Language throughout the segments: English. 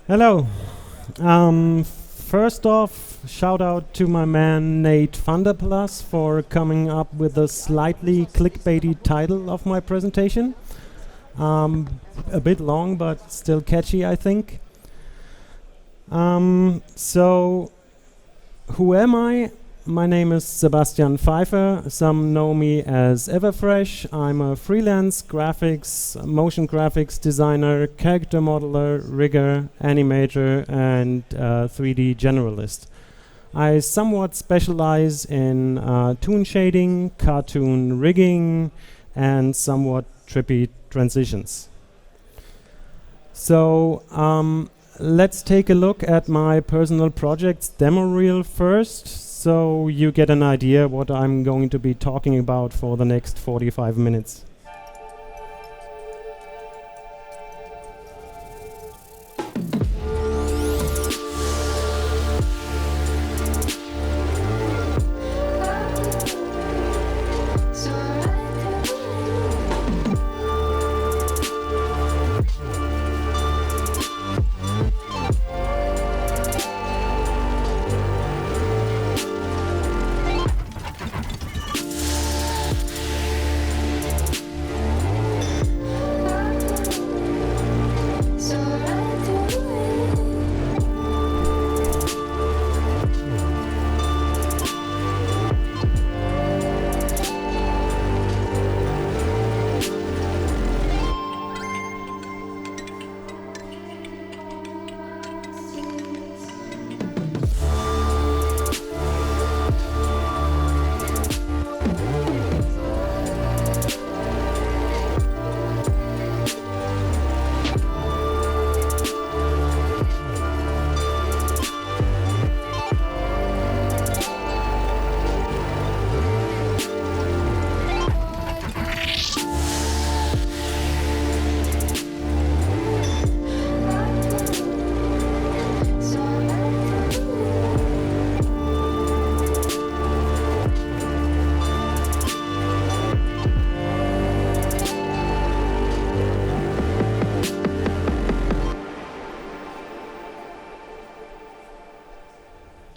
Hello. First off, shout out to my man Nate Vanderplas for coming up with a slightly clickbaity title of my presentation. A bit long, but still catchy, I think. So, who am I? My name is Sebastian Pfeifer. Some know me as Everfresh. I'm a freelance motion graphics designer, character modeler, rigger, animator, and 3D generalist. I somewhat specialize in toon shading, cartoon rigging, and somewhat trippy transitions. So, let's take a look at my personal project's demo reel first, so you get an idea what I'm going to be talking about for the next 45 minutes.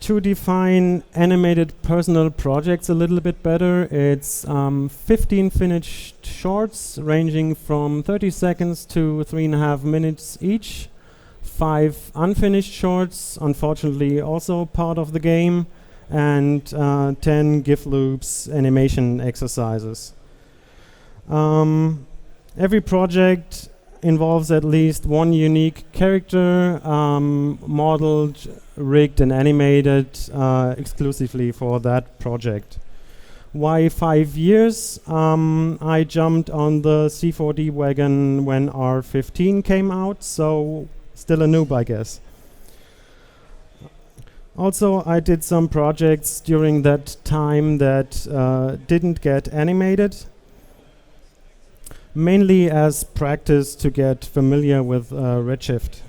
To define animated personal projects a little bit better, it's 15 finished shorts ranging from 30 seconds to 3.5 minutes each, 5 unfinished shorts, unfortunately also part of the game, and 10 GIF loops animation exercises. Every project involves at least one unique character, modeled, rigged and animated exclusively for that project. Why 5 years? I jumped on the C4D wagon when R15 came out, so still a noob, I guess. Also, I did some projects during that time that didn't get animated, mainly as practice to get familiar with Redshift.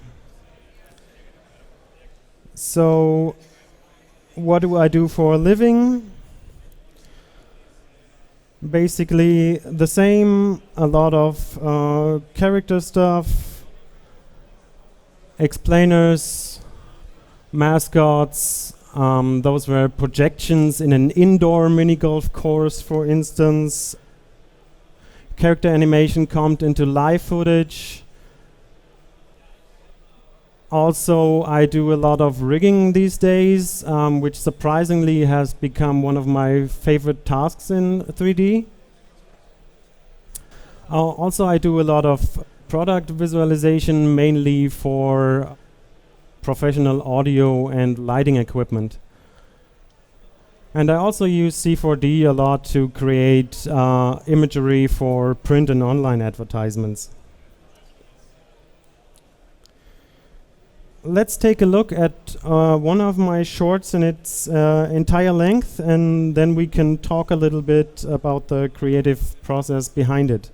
So, what do I do for a living? Basically the same, a lot of character stuff, explainers, mascots. Those were projections in an indoor mini golf course, for instance. Character animation comped into live footage. Also, I do a lot of rigging these days, which surprisingly has become one of my favorite tasks in 3D. Also, I do a lot of product visualization, mainly for professional audio and lighting equipment. And I also use C4D a lot to create imagery for print and online advertisements. Let's take a look at one of my shorts in its entire length, and then we can talk a little bit about the creative process behind it.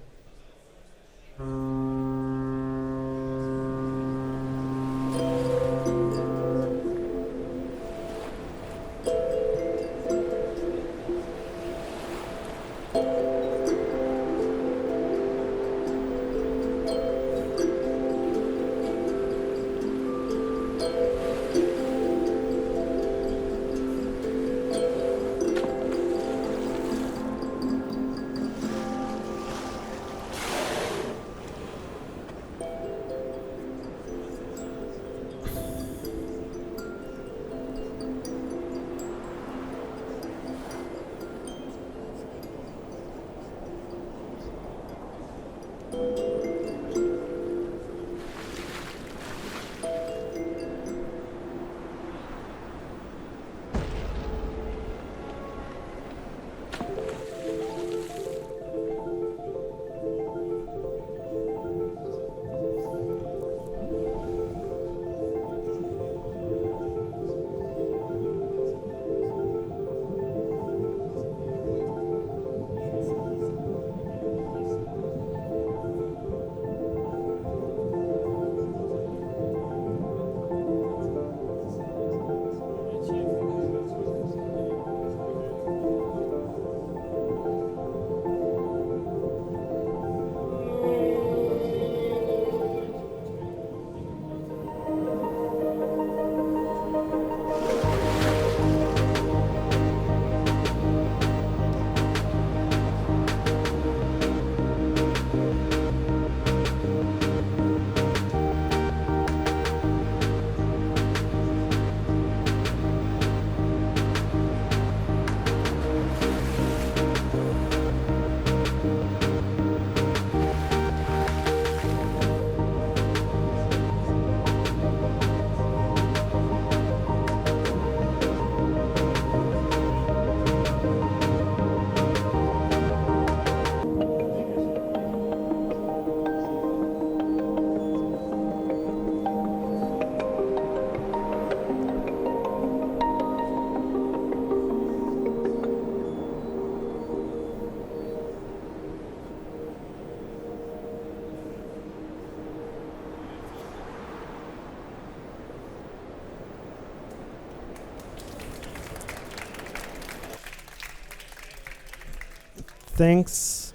Thanks.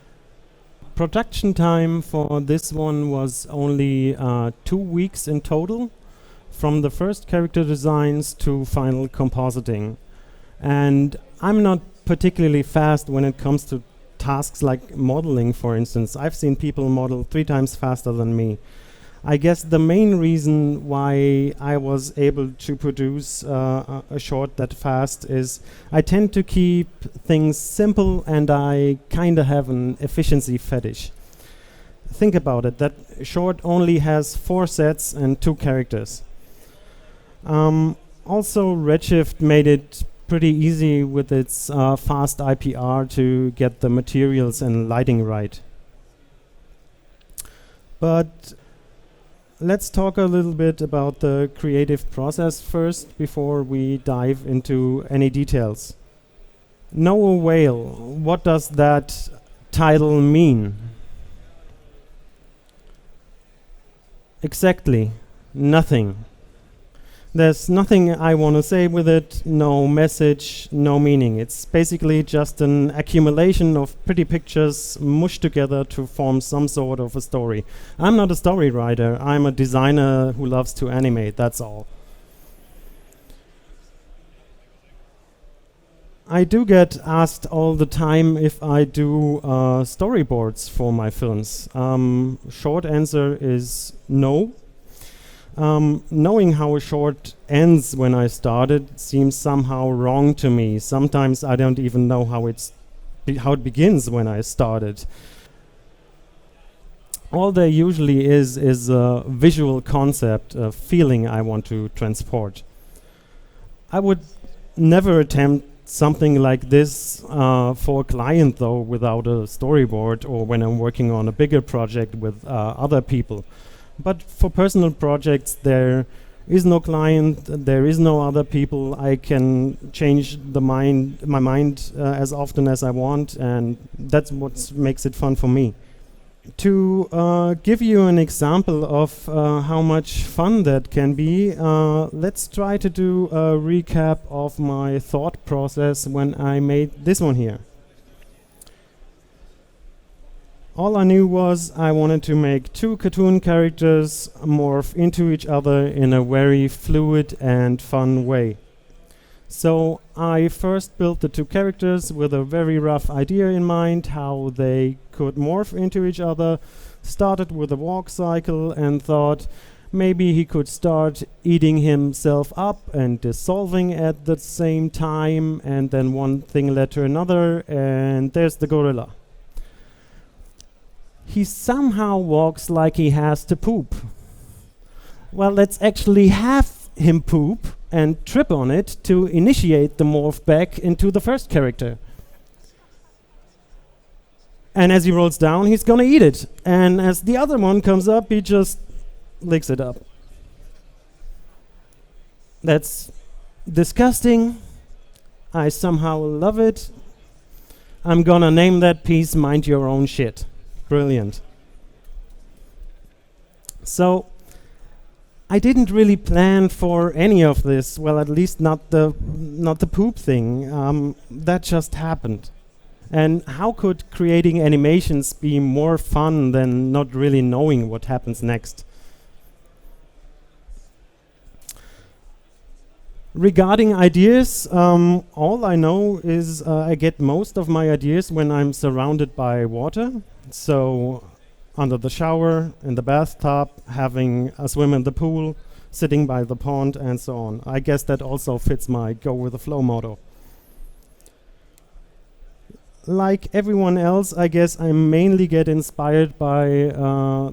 Production time for this one was only 2 weeks in total, from the first character designs to final compositing. And I'm not particularly fast when it comes to tasks like modeling, for instance. I've seen people model 3 times faster than me. I guess the main reason why I was able to produce a short that fast is I tend to keep things simple, and I kind of have an efficiency fetish. Think about it, that short only has 4 sets and 2 characters. Also, Redshift made it pretty easy with its fast IPR to get the materials and lighting right. But let's talk a little bit about the creative process first before we dive into any details. Know a whale. What does that title mean? Exactly, nothing. There's nothing I want to say with it, no message, no meaning. It's basically just an accumulation of pretty pictures mushed together to form some sort of a story. I'm not a story writer, I'm a designer who loves to animate, that's all. I do get asked all the time if I do storyboards for my films. Short answer is no. Knowing how a short ends when I started seems somehow wrong to me. Sometimes I don't even know how it begins when I started. All there usually is a visual concept, a feeling I want to transport. I would never attempt something like this for a client, though, without a storyboard, or when I'm working on a bigger project with other people. But for personal projects, there is no client, there is no other people. I can change my mind as often as I want, and that's what makes it fun for me. To give you an example of how much fun that can be, let's try to do a recap of my thought process when I made this one here. All I knew was I wanted to make 2 cartoon characters morph into each other in a very fluid and fun way. So I first built the 2 characters with a very rough idea in mind how they could morph into each other, started with a walk cycle and thought maybe he could start eating himself up and dissolving at the same time, and then one thing led to another, and there's the gorilla. He somehow walks like he has to poop. Well, let's actually have him poop and trip on it to initiate the morph back into the first character. And as he rolls down, he's gonna eat it. And as the other one comes up, he just licks it up. That's disgusting. I somehow love it. I'm gonna name that piece Mind Your Own Shit. Brilliant. So, I didn't really plan for any of this. Well, at least not the poop thing. That just happened. And how could creating animations be more fun than not really knowing what happens next? Regarding ideas, all I know is I get most of my ideas when I'm surrounded by water. So under the shower, in the bathtub, having a swim in the pool, sitting by the pond, and so on. I guess that also fits my go with the flow motto. Like everyone else, I guess I mainly get inspired by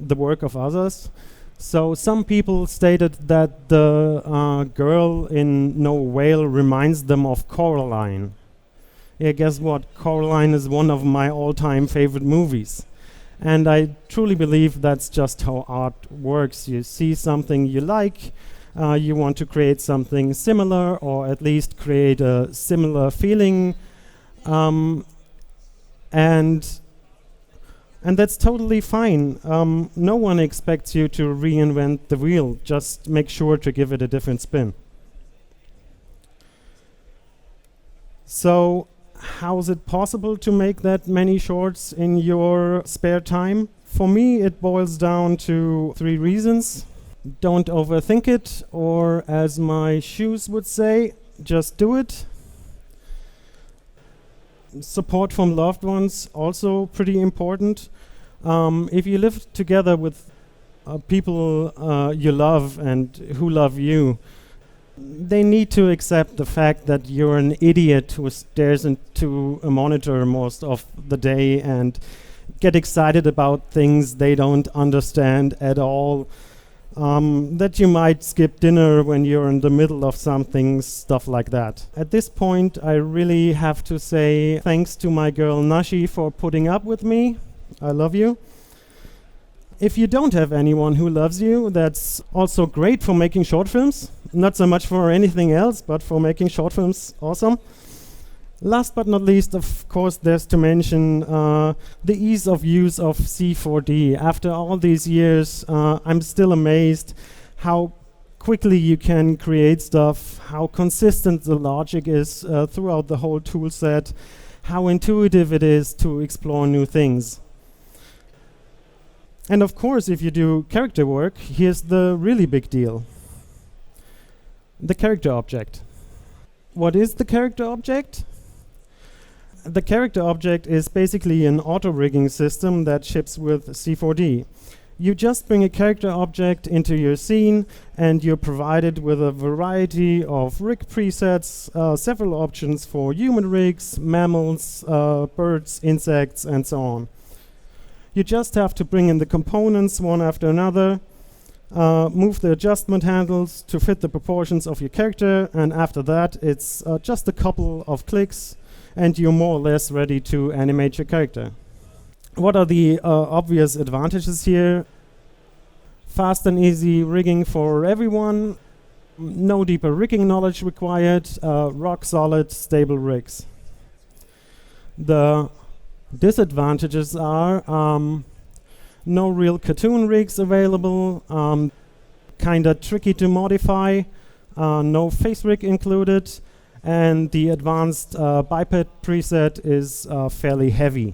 the work of others. So some people stated that the girl in No Whale reminds them of Coraline. Yeah, guess what? Coraline is one of my all-time favorite movies. And I truly believe that's just how art works. You see something you like, you want to create something similar, or at least create a similar feeling. And that's totally fine. No one expects you to reinvent the wheel. Just make sure to give it a different spin. So, how is it possible to make that many shorts in your spare time? For me, it boils down to 3 reasons. Don't overthink it, or as my shoes would say, just do it. Support from loved ones, also pretty important. If you live together with people you love and who love you, they need to accept the fact that you're an idiot who stares into a monitor most of the day and get excited about things they don't understand at all. That you might skip dinner when you're in the middle of something, stuff like that. At this point, I really have to say thanks to my girl Nashi for putting up with me. I love you. If you don't have anyone who loves you, that's also great for making short films. Not so much for anything else, but for making short films, awesome. Last but not least, of course, there's to mention the ease of use of C4D. After all these years, I'm still amazed how quickly you can create stuff, how consistent the logic is throughout the whole tool set, how intuitive it is to explore new things. And of course, if you do character work, here's the really big deal. The character object. What is the character object? The character object is basically an auto-rigging system that ships with C4D. You just bring a character object into your scene and you're provided with a variety of rig presets, several options for human rigs, mammals, birds, insects, and so on. You just have to bring in the components one after another, move the adjustment handles to fit the proportions of your character, and after that it's just a couple of clicks and you're more or less ready to animate your character. What are the obvious advantages here? Fast and easy rigging for everyone, no deeper rigging knowledge required, rock solid, stable rigs. The disadvantages are no real cartoon rigs available, kinda tricky to modify, no face rig included, and the advanced biped preset is fairly heavy.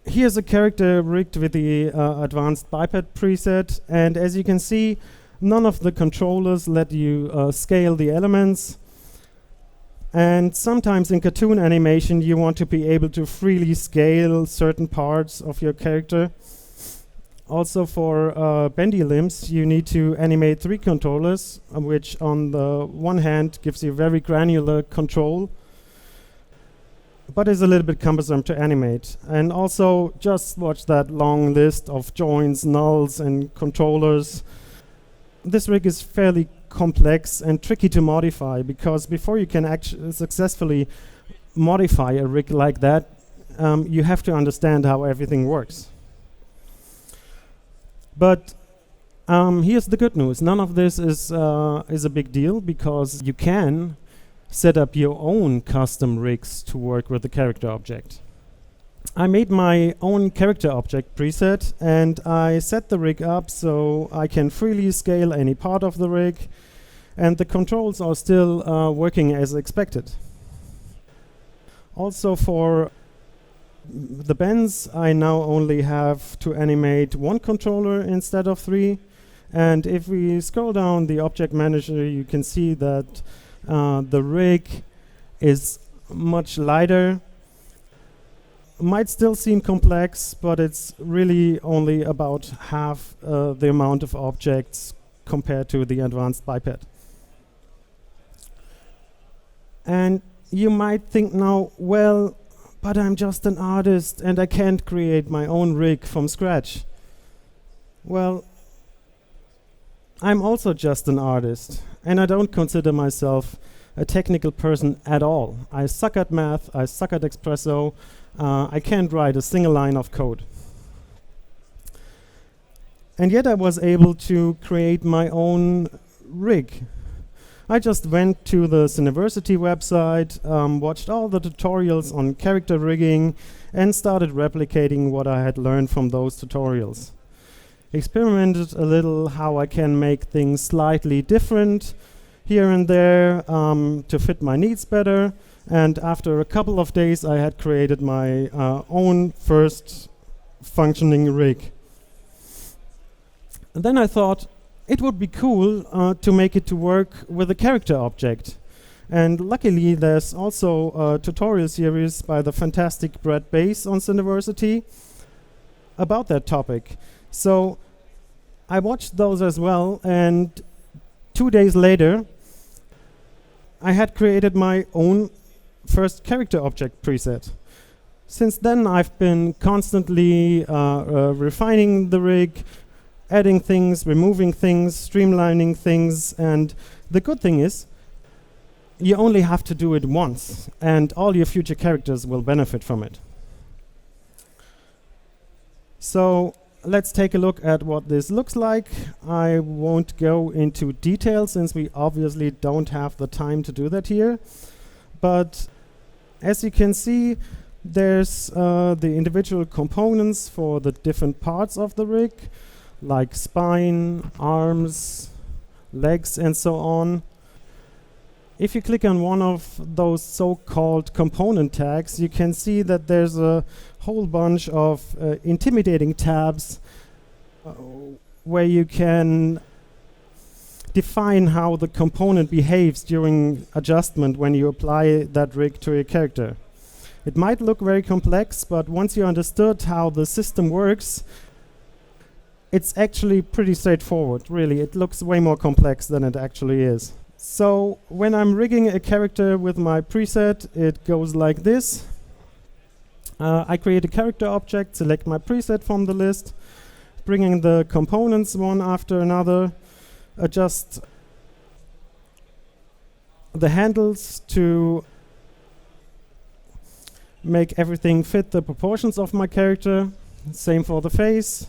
Here's a character rigged with the advanced biped preset, and as you can see, none of the controllers let you scale the elements. And sometimes in cartoon animation you want to be able to freely scale certain parts of your character. Also for bendy limbs you need to animate 3 controllers, which on the one hand gives you very granular control. but it's a little bit cumbersome to animate. And also, just watch that long list of joints, nulls, and controllers. This rig is fairly complex and tricky to modify, because before you can actually successfully modify a rig like that, you have to understand how everything works. But here's the good news. None of this is a big deal, because you can set up your own custom rigs to work with the character object. I made my own character object preset, and I set the rig up so I can freely scale any part of the rig, and the controls are still working as expected. Also, for the bends, I now only have to animate one controller instead of 3. And if we scroll down the object manager, you can see that the rig is much lighter. Might still seem complex, but it's really only about half the amount of objects compared to the advanced biped. And you might think now, well, but I'm just an artist and I can't create my own rig from scratch. Well, I'm also just an artist, and I don't consider myself a technical person at all. I suck at math, I suck at espresso, I can't write a single line of code. And yet I was able to create my own rig. I just went to the Cineversity website, watched all the tutorials on character rigging, and started replicating what I had learned from those tutorials. Experimented a little how I can make things slightly different here and there to fit my needs better. And after a couple of days, I had created my own first functioning rig. And then I thought it would be cool to make it to work with a character object. And luckily, there's also a tutorial series by the fantastic Brett Bass on Cineversity about that topic. So I watched those as well, and 2 days later, I had created my own first character object preset. Since then, I've been constantly refining the rig, adding things, removing things, streamlining things, and the good thing is, you only have to do it once, and all your future characters will benefit from it. So let's take a look at what this looks like. I won't go into detail since we obviously don't have the time to do that here. But as you can see, there's the individual components for the different parts of the rig, like spine, arms, legs, and so on. If you click on one of those so-called component tags, you can see that there's a whole bunch of intimidating tabs where you can define how the component behaves during adjustment when you apply that rig to your character. It might look very complex, but once you understood how the system works, it's actually pretty straightforward, really. It looks way more complex than it actually is. So when I'm rigging a character with my preset, it goes like this. I create a character object, select my preset from the list, bringing the components one after another, adjust the handles to make everything fit the proportions of my character. Same for the face.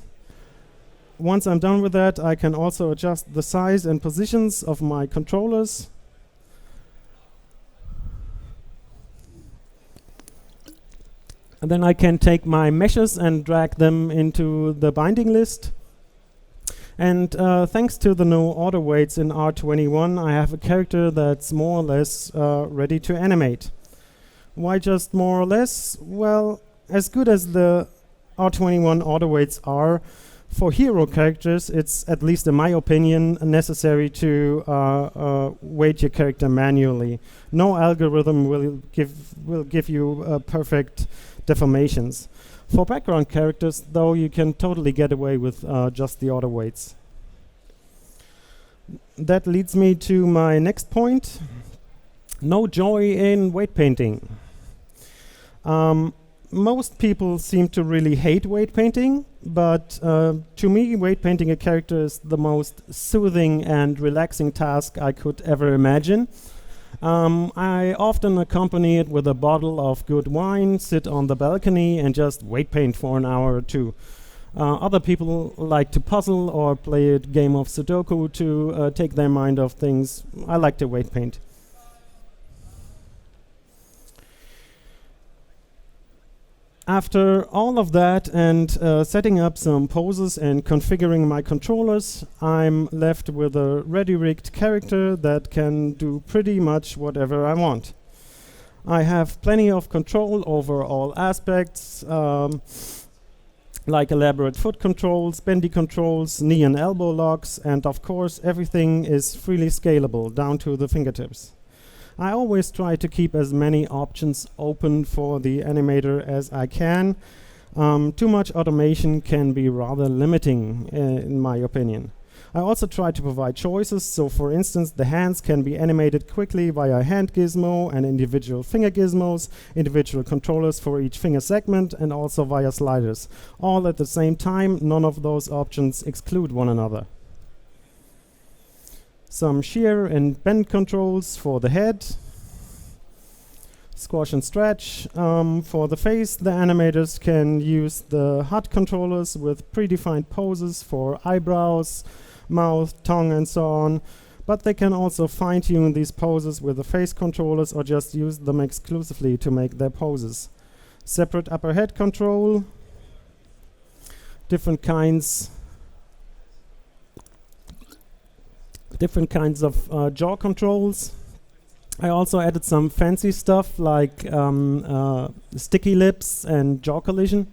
Once I'm done with that, I can also adjust the size and positions of my controllers. And then I can take my meshes and drag them into the binding list. And thanks to the no auto weights in R21, I have a character that's more or less ready to animate. Why just more or less? Well, as good as the R21 auto weights are, for hero characters, it's, at least in my opinion, necessary to weight your character manually. No algorithm will give you perfect deformations. For background characters, though, you can totally get away with just the auto weights. That leads me to my next point. No joy in weight painting. Most people seem to really hate weight painting, but to me, weight painting a character is the most soothing and relaxing task I could ever imagine. I often accompany it with a bottle of good wine, sit on the balcony, and just weight paint for an hour or two. Other people like to puzzle or play a game of Sudoku to take their mind off things. I like to weight paint. After all of that and setting up some poses and configuring my controllers, I'm left with a ready-rigged character that can do pretty much whatever I want. I have plenty of control over all aspects, like elaborate foot controls, bendy controls, knee and elbow locks, and of course everything is freely scalable down to the fingertips. I always try to keep as many options open for the animator as I can. Too much automation can be rather limiting, in my opinion. I also try to provide choices, so for instance, the hands can be animated quickly via hand gizmo and individual finger gizmos, individual controllers for each finger segment, and also via sliders. All at the same time, none of those options exclude one another. Some shear and bend controls for the head. Squash and stretch. For the face, the animators can use the HUD controllers with predefined poses for eyebrows, mouth, tongue, and so on. But they can also fine-tune these poses with the face controllers or just use them exclusively to make their poses. Separate upper head control. Different kinds of jaw controls. I also added some fancy stuff like sticky lips and jaw collision.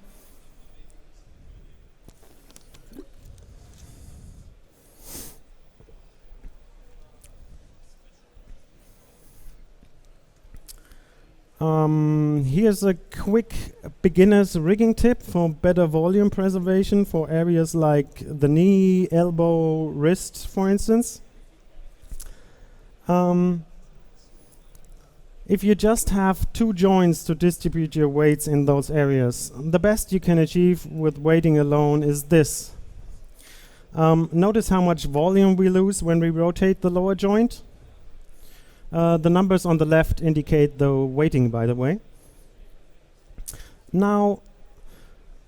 Here's a quick beginner's rigging tip for better volume preservation for areas like the knee, elbow, wrist, for instance. If you just have two joints to distribute your weights in those areas, the best you can achieve with weighting alone is this. Notice how much volume we lose when we rotate the lower joint. The numbers on the left indicate the weighting, by the way. Now,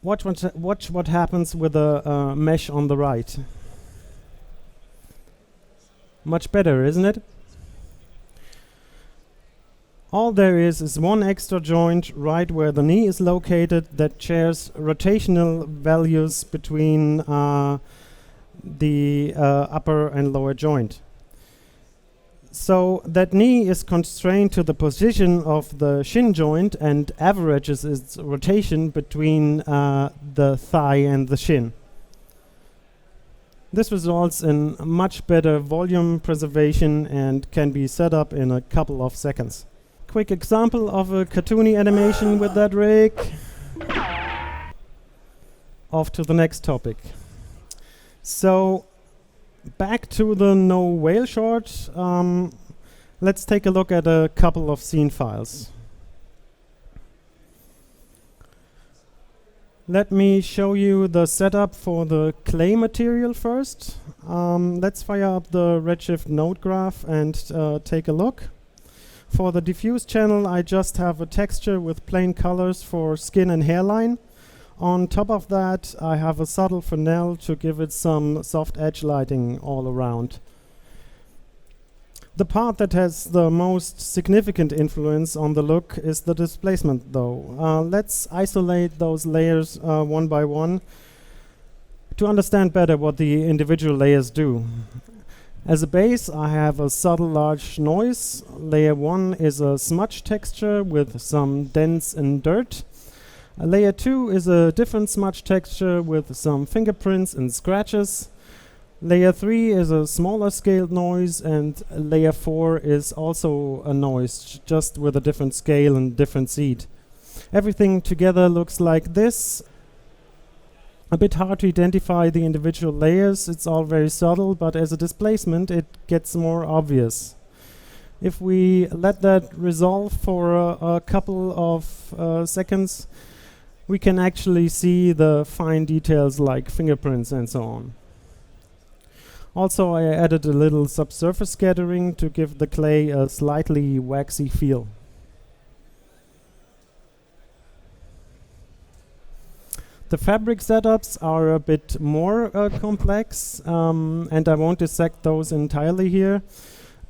watch what happens with the mesh on the right. Much better, isn't it? All there is one extra joint right where the knee is located that shares rotational values between the upper and lower joint. So that knee is constrained to the position of the shin joint and averages its rotation between the thigh and the shin. This results in much better volume preservation and can be set up in a couple of seconds. Quick example of a cartoony animation with that rig. Off to the next topic. So, back to the no whale short. Let's take a look at a couple of scene files. Let me show you the setup for the clay material first. Let's fire up the Redshift node graph and take a look. For the diffuse channel, I just have a texture with plain colors for skin and hairline. On top of that, I have a subtle fresnel to give it some soft edge lighting all around. The part that has the most significant influence on the look is the displacement, though. Let's isolate those layers one by one to understand better what the individual layers do. As a base, I have a subtle large noise. Layer 1 is a smudge texture with some dents and dirt. Layer 2 is a different smudge texture with some fingerprints and scratches. Layer 3 is a smaller scaled noise, and layer 4 is also a noise, just with a different scale and different seed. Everything together looks like this. A bit hard to identify the individual layers, it's all very subtle, but as a displacement it gets more obvious. If we let that resolve for a couple of seconds, we can actually see the fine details like fingerprints and so on. Also, I added a little subsurface scattering to give the clay a slightly waxy feel. The fabric setups are a bit more complex, and I won't dissect those entirely here,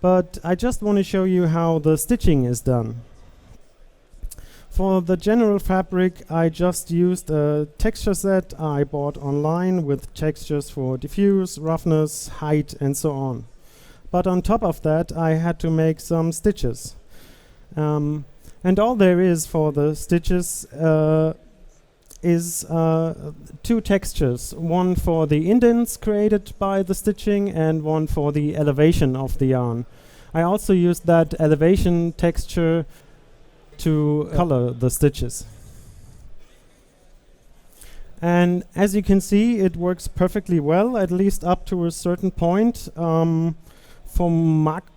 but I just want to show you how the stitching is done. For the general fabric, I just used a texture set I bought online with textures for diffuse, roughness, height, and so on. But on top of that, I had to make some stitches. And all there is for the stitches is two textures, one for the indents created by the stitching and one for the elevation of the yarn. I also used that elevation texture to color the stitches. And as you can see, it works perfectly well, at least up to a certain point. For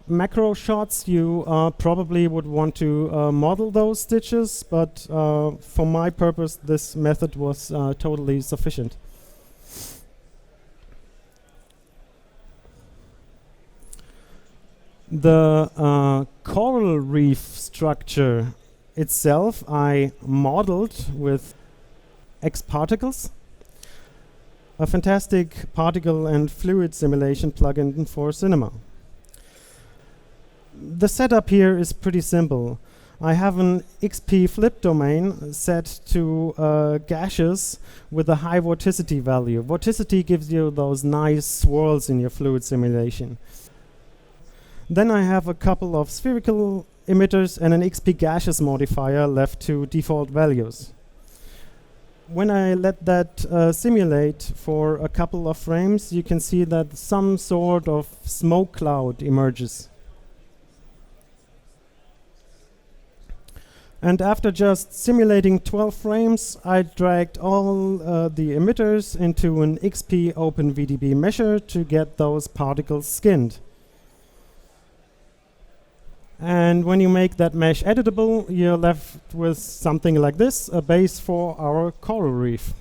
macro shots, you probably would want to model those stitches, but for my purpose, this method was totally sufficient. The coral reef structure itself I modeled with X Particles, a fantastic particle and fluid simulation plugin for cinema. The setup here is pretty simple. I have an XP flip domain set to gaseous with a high vorticity value. Vorticity gives you those nice swirls in your fluid simulation. Then I have a couple of spherical emitters and an XP gaseous modifier left to default values. When I let that simulate for a couple of frames, you can see that some sort of smoke cloud emerges. And after just simulating 12 frames, I dragged all the emitters into an XP OpenVDB mesher to get those particles skinned. And when you make that mesh editable, you're left with something like this, a base for our coral reef.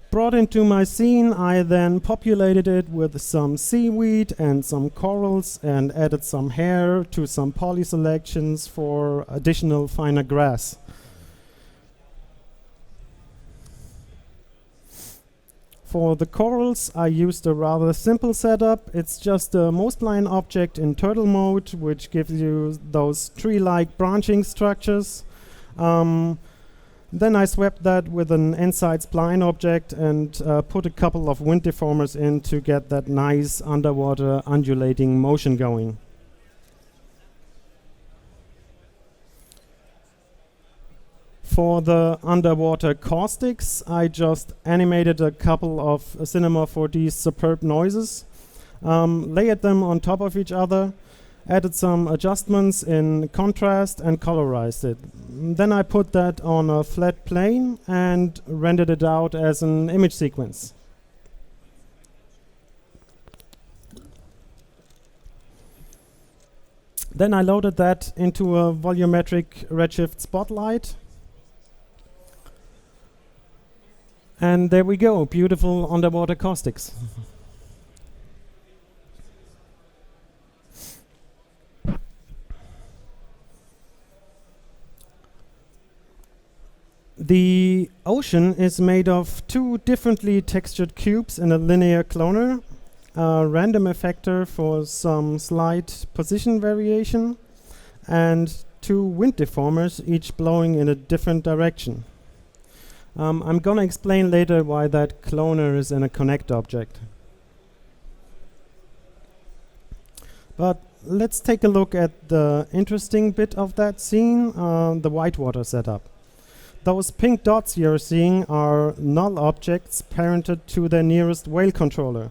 Brought into my scene, I then populated it with some seaweed and some corals and added some hair to some poly selections for additional finer grass. For the corals, I used a rather simple setup. It's just a most-line object in turtle mode, which gives you those tree-like branching structures. Then I swept that with an inside spline object and put a couple of wind deformers in to get that nice underwater undulating motion going. For the underwater caustics, I just animated a couple of Cinema 4D's superb noises, layered them on top of each other, added some adjustments in contrast and colorized it. Then I put that on a flat plane and rendered it out as an image sequence. Then I loaded that into a volumetric Redshift spotlight. And there we go, beautiful underwater caustics. The ocean is made of two differently textured cubes in a linear cloner, a random effector for some slight position variation, and two wind deformers, each blowing in a different direction. I'm gonna explain later why that cloner is in a connect object. But let's take a look at the interesting bit of that scene, the whitewater setup. Those pink dots you're seeing are null objects parented to their nearest whale controller.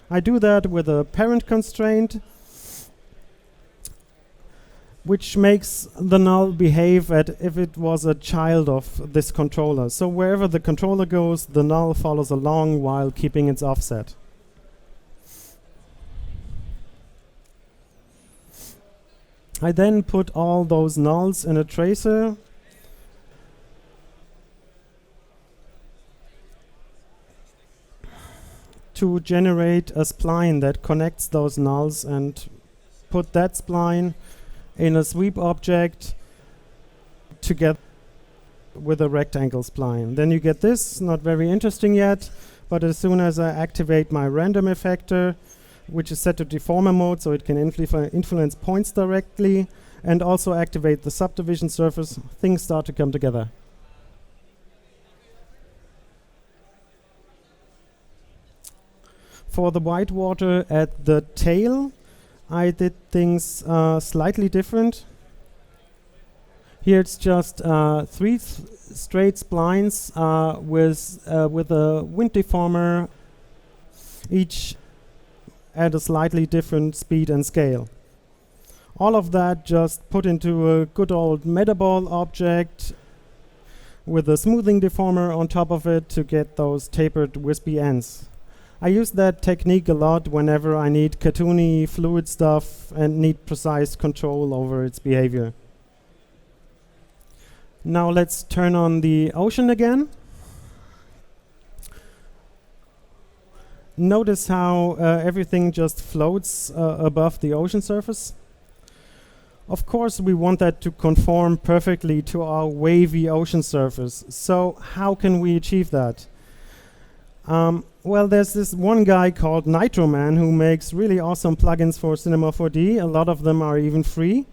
I do that with a parent constraint, which makes the null behave as if it was a child of this controller. So wherever the controller goes, the null follows along while keeping its offset. I then put all those nulls in a tracer. To generate a spline that connects those nulls, and put that spline in a sweep object together with a rectangle spline. Then you get this, not very interesting yet, but as soon as I activate my random effector, which is set to deformer mode so it can influence points directly, and also activate the subdivision surface, things start to come together. For the white water at the tail, I did things slightly different. Here it's just three straight splines with a wind deformer, each at a slightly different speed and scale. All of that just put into a good old metaball object with a smoothing deformer on top of it to get those tapered wispy ends. I use that technique a lot whenever I need cartoony fluid stuff and need precise control over its behavior. Now let's turn on the ocean again. Notice how everything just floats above the ocean surface. Of course, we want that to conform perfectly to our wavy ocean surface. So how can we achieve that? Well, there's this one guy called Nitroman who makes really awesome plugins for Cinema 4D. A lot of them are even free.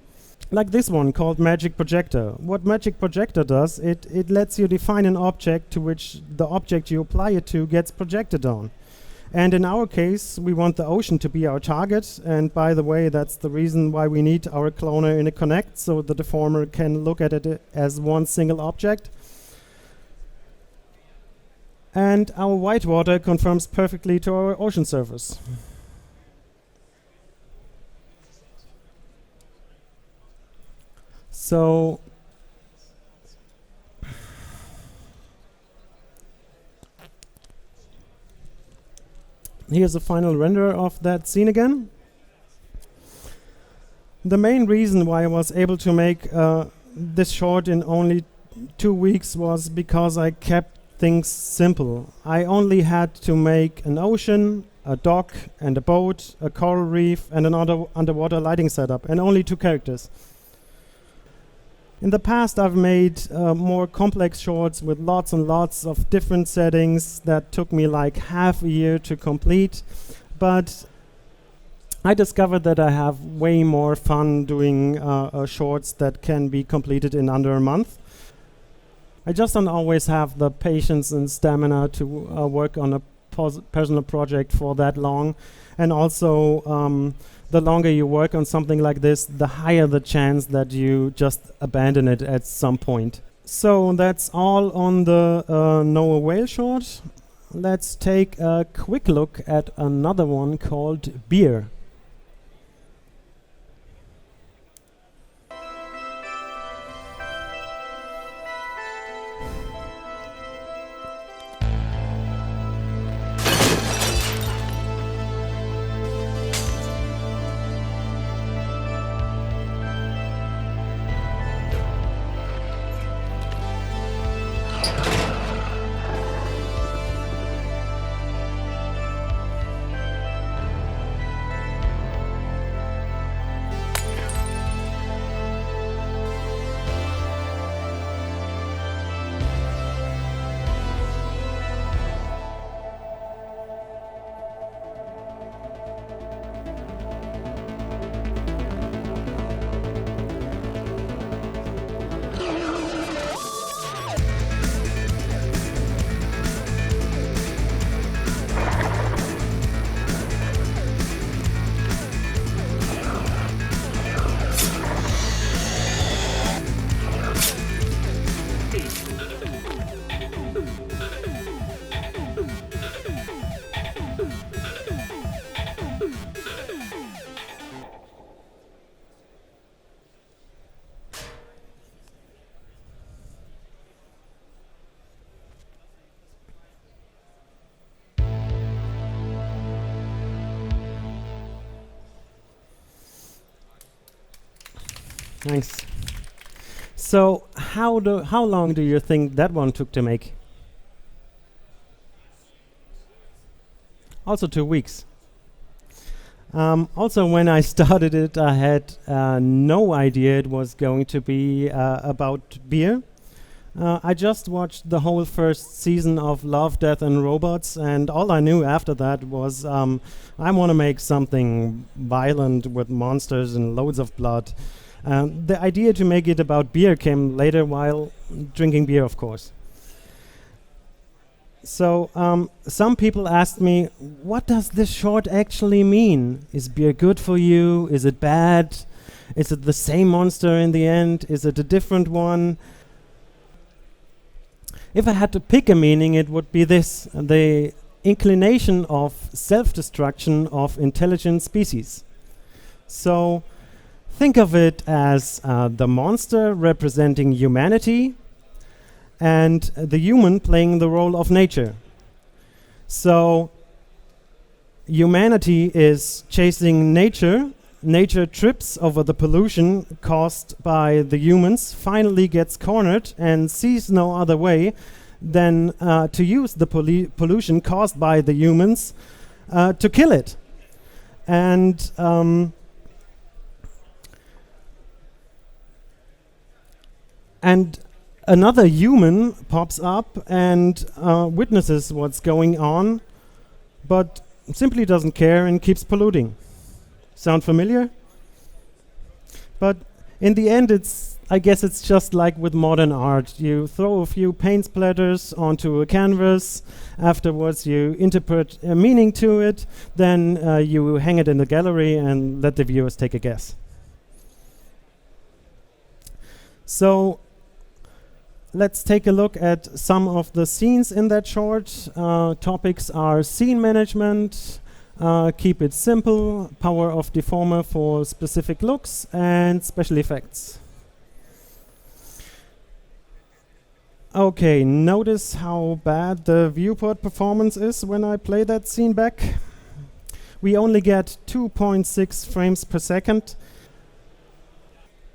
Like this one called Magic Projector. What Magic Projector does, it lets you define an object to which the object you apply it to gets projected on. And in our case, we want the ocean to be our target. And by the way, that's the reason why we need our cloner in a connect, so the deformer can look at it as one single object. And our white water conforms perfectly to our ocean surface. So here's a final render of that scene again. The main reason why I was able to make this short in only 2 weeks was because I kept things simple. I only had to make an ocean, a dock and a boat, a coral reef and an underwater lighting setup, and only 2 characters. In the past I've made more complex shorts with lots and lots of different settings that took me like half a year to complete, but I discovered that I have way more fun doing shorts that can be completed in under a month. I just don't always have the patience and stamina to work on a personal project for that long. And also, the longer you work on something like this, the higher the chance that you just abandon it at some point. So that's all on the Noah Whale short. Let's take a quick look at another one called Beer. Thanks. So how long do you think that one took to make? Also 2 weeks. Also, when I started it, I had no idea it was going to be about beer. I just watched the whole first season of Love, Death and Robots, and all I knew after that was I want to make something violent with monsters and loads of blood. The idea to make it about beer came later while drinking beer, of course. So some people asked me, what does this short actually mean? Is beer good for you? Is it bad? Is it the same monster in the end? Is it a different one? If I had to pick a meaning, it would be this: the inclination of self-destruction of intelligent species. So think of it as the monster representing humanity, and the human playing the role of nature. So humanity is chasing nature. Nature trips over the pollution caused by the humans, finally gets cornered and sees no other way than to use the pollution caused by the humans to kill it. And another human pops up and witnesses what's going on, but simply doesn't care and keeps polluting. Sound familiar? But in the end, I guess it's just like with modern art. You throw a few paint splatters onto a canvas, afterwards you interpret a meaning to it, then you hang it in the gallery and let the viewers take a guess. So let's take a look at some of the scenes in that short. Topics are scene management, keep it simple, power of deformer for specific looks, and special effects. Okay, notice how bad the viewport performance is when I play that scene back. We only get 2.6 frames per second.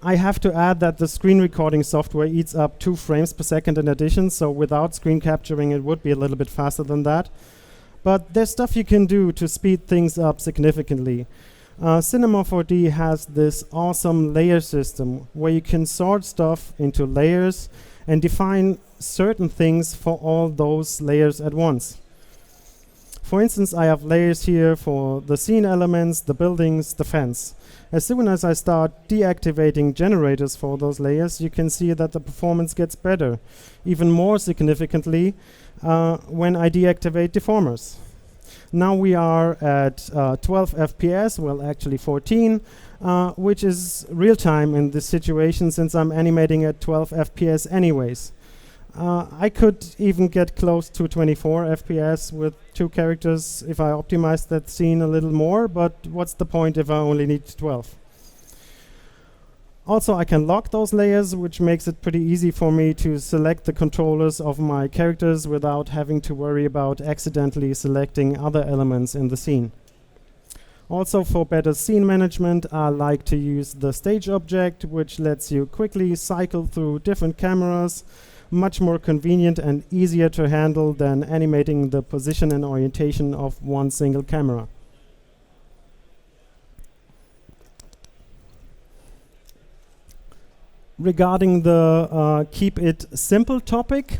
I have to add that the screen recording software eats up 2 frames per second in addition, so without screen capturing it would be a little bit faster than that. But there's stuff you can do to speed things up significantly. Cinema 4D has this awesome layer system where you can sort stuff into layers and define certain things for all those layers at once. For instance, I have layers here for the scene elements, the buildings, the fence. As soon as I start deactivating generators for those layers, you can see that the performance gets better, even more significantly when I deactivate deformers. Now we are at 12 FPS, well actually 14, which is real time in this situation since I'm animating at 12 FPS anyways. I could even get close to 24 FPS with 2 characters if I optimize that scene a little more, but what's the point if I only need 12? Also, I can lock those layers, which makes it pretty easy for me to select the controllers of my characters without having to worry about accidentally selecting other elements in the scene. Also, for better scene management, I like to use the stage object, which lets you quickly cycle through different cameras, much more convenient and easier to handle than animating the position and orientation of one single camera. Regarding the keep it simple topic,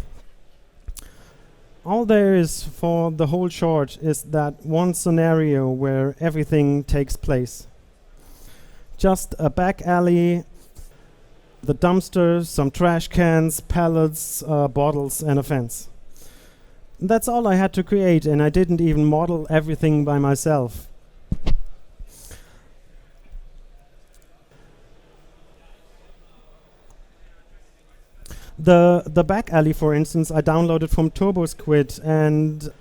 all there is for the whole short is that one scenario where everything takes place. Just a back alley, the dumpster, some trash cans, pallets, bottles, and a fence. That's all I had to create, and I didn't even model everything by myself. The back alley, for instance, I downloaded from TurboSquid, and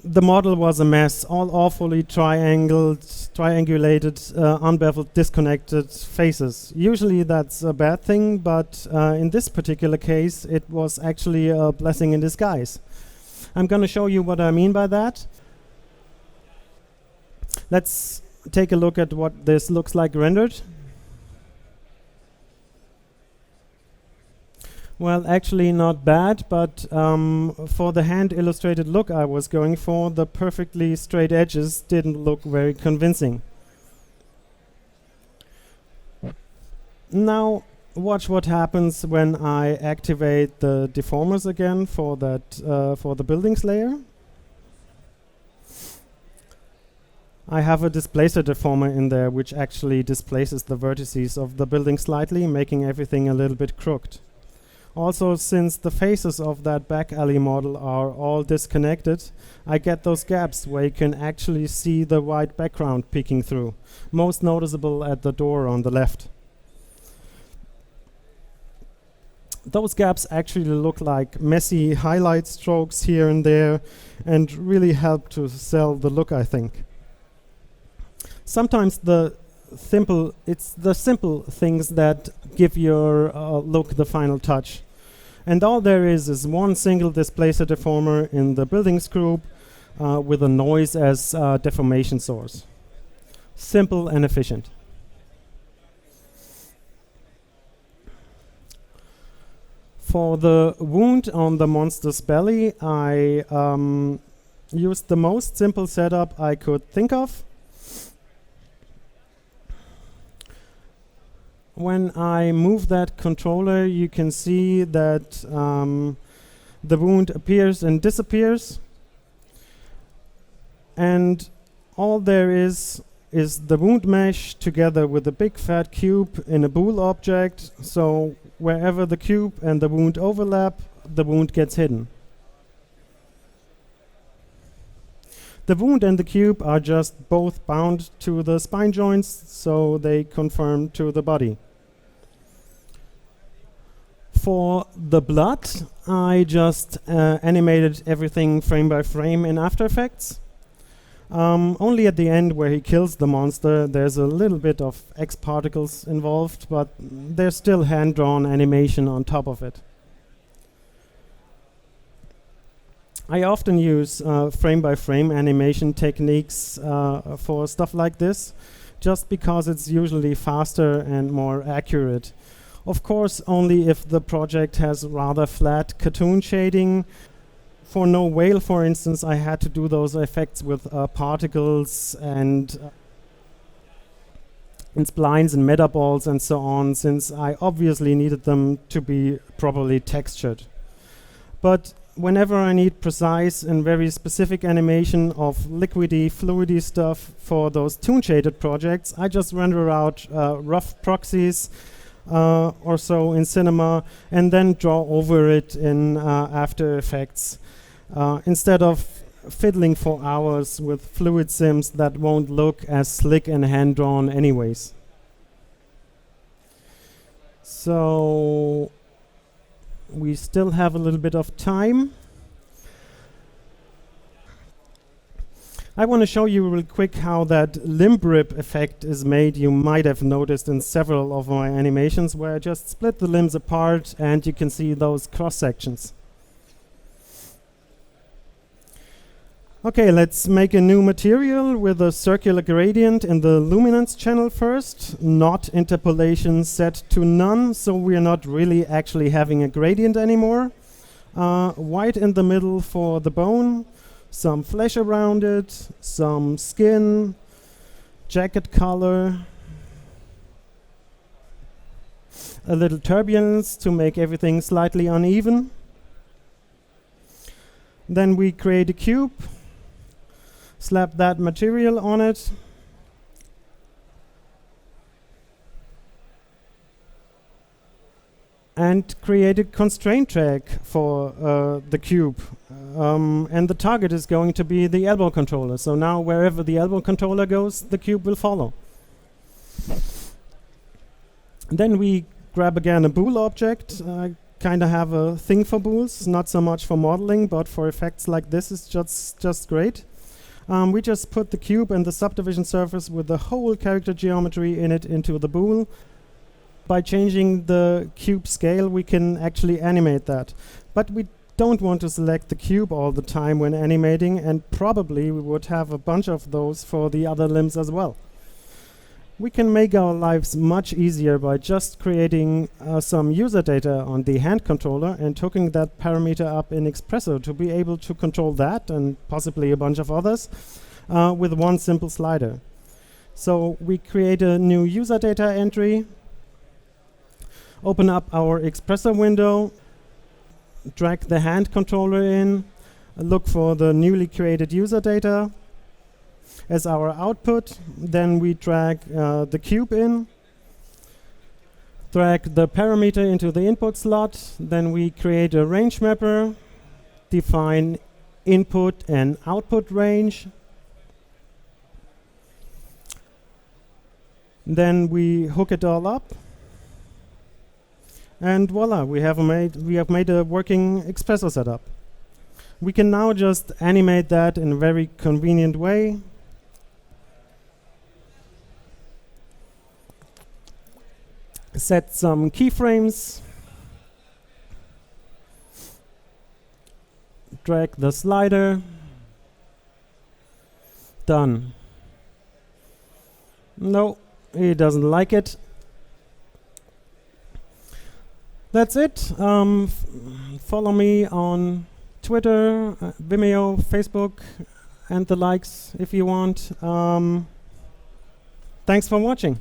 the model was a mess, all awfully triangulated, unbeveled, disconnected faces. Usually that's a bad thing, but in this particular case, it was actually a blessing in disguise. I'm going to show you what I mean by that. Let's take a look at what this looks like rendered. Well, actually not bad, but for the hand-illustrated look I was going for, the perfectly straight edges didn't look very convincing. Now, watch what happens when I activate the deformers again for that for the buildings layer. I have a displacer deformer in there, which actually displaces the vertices of the building slightly, making everything a little bit crooked. Also, since the faces of that back alley model are all disconnected, I get those gaps where you can actually see the white background peeking through, most noticeable at the door on the left. Those gaps actually look like messy highlight strokes here and there and really help to sell the look, I think. Sometimes it's the simple things that give your look the final touch. And all there is one single displacer deformer in the buildings group with a noise as deformation source. Simple and efficient. For the wound on the monster's belly, I used the most simple setup I could think of. When I move that controller, you can see that the wound appears and disappears. And all there is the wound mesh together with a big fat cube in a bool object. So wherever the cube and the wound overlap, the wound gets hidden. The wound and the cube are just both bound to the spine joints, so they conform to the body. For the blood, I just animated everything frame by frame in After Effects. Only at the end where he kills the monster, there's a little bit of X particles involved, but there's still hand-drawn animation on top of it. I often use frame-by-frame animation techniques for stuff like this, just because it's usually faster and more accurate. Of course, only if the project has rather flat cartoon shading. For No Whale, for instance, I had to do those effects with particles and splines and metaballs and so on, since I obviously needed them to be properly textured. But whenever I need precise and very specific animation of liquidy, fluidy stuff for those toon shaded projects, I just render out rough proxies or so in Cinema and then draw over it in After Effects. Instead of fiddling for hours with fluid sims that won't look as slick and hand-drawn anyways. So we still have a little bit of time. I want to show you real quick how that limb rip effect is made. You might have noticed in several of my animations where I just split the limbs apart and you can see those cross sections. Okay, let's make a new material with a circular gradient in the luminance channel first, not interpolation set to none, so we are not really actually having a gradient anymore. White in the middle for the bone, some flesh around it, some skin, jacket color, a little turbulence to make everything slightly uneven. Then we create a cube. Slap that material on it. And create a constraint track for the cube. And the target is going to be the elbow controller. So now wherever the elbow controller goes, the cube will follow. Then we grab again a bool object. I kind of have a thing for bools, not so much for modeling, but for effects like this is just great. We just put the cube and the subdivision surface with the whole character geometry in it into the bool. By changing the cube scale, we can actually animate that. But we don't want to select the cube all the time when animating, and probably we would have a bunch of those for the other limbs as well. We can make our lives much easier by just creating some user data on the hand controller and hooking that parameter up in Expresso to be able to control that and possibly a bunch of others with one simple slider. So we create a new user data entry, open up our Expresso window, drag the hand controller in, look for the newly created user data as our output. Then we drag the cube in, drag the parameter into the input slot. Then we create a range mapper, define input and output range. Then we hook it all up. And voila, we have made a working Expresso setup. We can now just animate that in a very convenient way. Set some keyframes. Drag the slider. Done. No, he doesn't like it. That's it. Follow me on Twitter, Vimeo, Facebook, and the likes if you want. Thanks for watching.